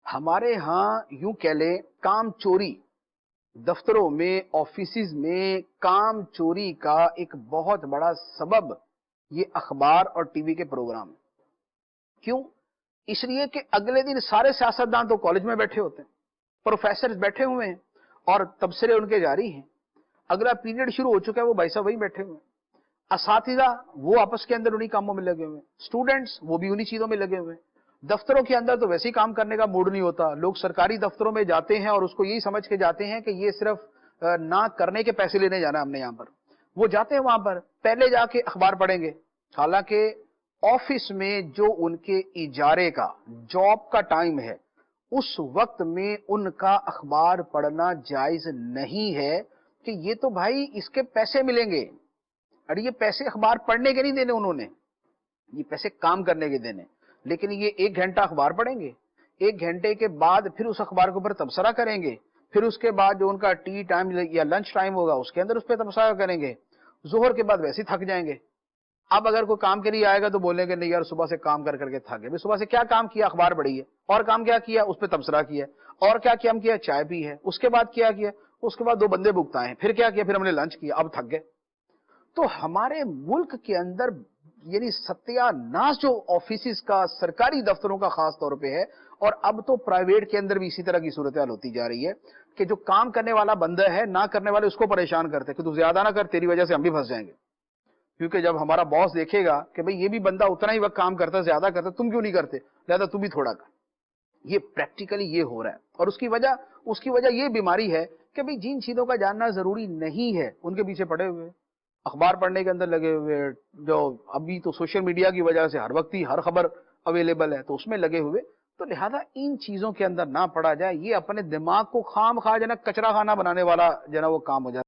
ہمارے ہاں یوں کہہ لیں کام چوری، دفتروں میں آفیسز میں کام چوری کا ایک بہت بڑا سبب یہ اخبار اور ٹی وی کے پروگرام ہیں۔ کیوں؟ اس لیے کہ اگلے دن سارے سیاستدان تو کالج میں بیٹھے ہوتے ہیں، پروفیسر بیٹھے ہوئے ہیں اور تبصرے ان کے جاری ہیں۔ اگلا پیریڈ شروع ہو چکا ہے، وہ بھائی صاحب وہیں بیٹھے ہوئے ہیں۔ اساتذہ وہ آپس کے اندر انہی کاموں میں لگے ہوئے ہیں، اسٹوڈنٹس وہ بھی انہی چیزوں میں لگے ہوئے ہیں۔ دفتروں کے اندر تو ویسے ہی کام کرنے کا موڈ نہیں ہوتا، لوگ سرکاری دفتروں میں جاتے ہیں اور اس کو یہی سمجھ کے جاتے ہیں کہ یہ صرف نہ کرنے کے پیسے لینے جانا ہے ہم نے یہاں پر۔ وہ جاتے ہیں وہاں پر پہلے جا کے اخبار پڑھیں گے، حالانکہ آفس میں جو ان کے اجارے کا جاب کا ٹائم ہے اس وقت میں ان کا اخبار پڑھنا جائز نہیں ہے، کہ یہ تو بھائی اس کے پیسے ملیں گے اور یہ پیسے اخبار پڑھنے کے نہیں دینے انہوں نے، یہ پیسے کام کرنے کے دینے۔ لیکن یہ 1 گھنٹہ اخبار پڑھیں گے، 1 گھنٹے کے بعد پھر اس اخبار کے اوپر تبصرہ کریں گے، پھر اس کے بعد جو ان کا ٹی ٹائم یا لنچ ٹائم ہوگا اس کے اندر اس پہ تبصرہ کریں گے، ظہر کے بعد ویسے ہی تھک جائیں گے۔ اب اگر کوئی کام کے لیے آئے گا تو بولیں گے نہیں یار صبح سے کام کر کے تھک گئے۔ صبح سے کیا کام کیا؟ اخبار پڑھی ہے۔ اور کام کیا کیا؟ اس پہ تبصرہ کیا۔ اور کیا کام کیا؟ چائے پی ہے۔ اس کے بعد کیا کیا؟ اس کے بعد 2 بندے بھگتائے ہیں۔ پھر کیا کیا؟ پھر ہم نے لنچ کیا، اب تھک گئے۔ تو ہمارے ملک کے اندر یعنی ستیہ ناش جو آفیسز کا، سرکاری دفتروں کا خاص طور پہ ہے، اور اب تو پرائیویٹ کے اندر بھی اسی طرح کی صورتحال ہوتی جا رہی ہے کہ جو کام کرنے والا بندہ ہے نہ کرنے والے اس کو پریشان کرتے کہ تو زیادہ نہ کر، تیری وجہ سے ہم بھی پھنس جائیں گے۔ کیونکہ جب ہمارا باس دیکھے گا کہ بھئی یہ بھی بندہ اتنا ہی وقت کام کرتا ہے، زیادہ کرتا ہے، تم کیوں نہیں کرتے، لہذا تم بھی تھوڑا کر۔ یہ پریکٹیکلی یہ ہو رہا ہے، اور اس کی وجہ یہ بیماری ہے کہ بھئی جن چیزوں کا جاننا ضروری نہیں ہے ان کے پیچھے پڑے ہوئے، اخبار پڑھنے کے اندر لگے ہوئے، جو ابھی تو سوشل میڈیا کی وجہ سے ہر وقت ہی ہر خبر اویلیبل ہے تو اس میں لگے ہوئے۔ تو لہذا ان چیزوں کے اندر نہ پڑا جائے، یہ اپنے دماغ کو خام خواہ جو ہے نا کچرا خانہ بنانے والا جو ہے نا وہ کام ہو جاتا ہے۔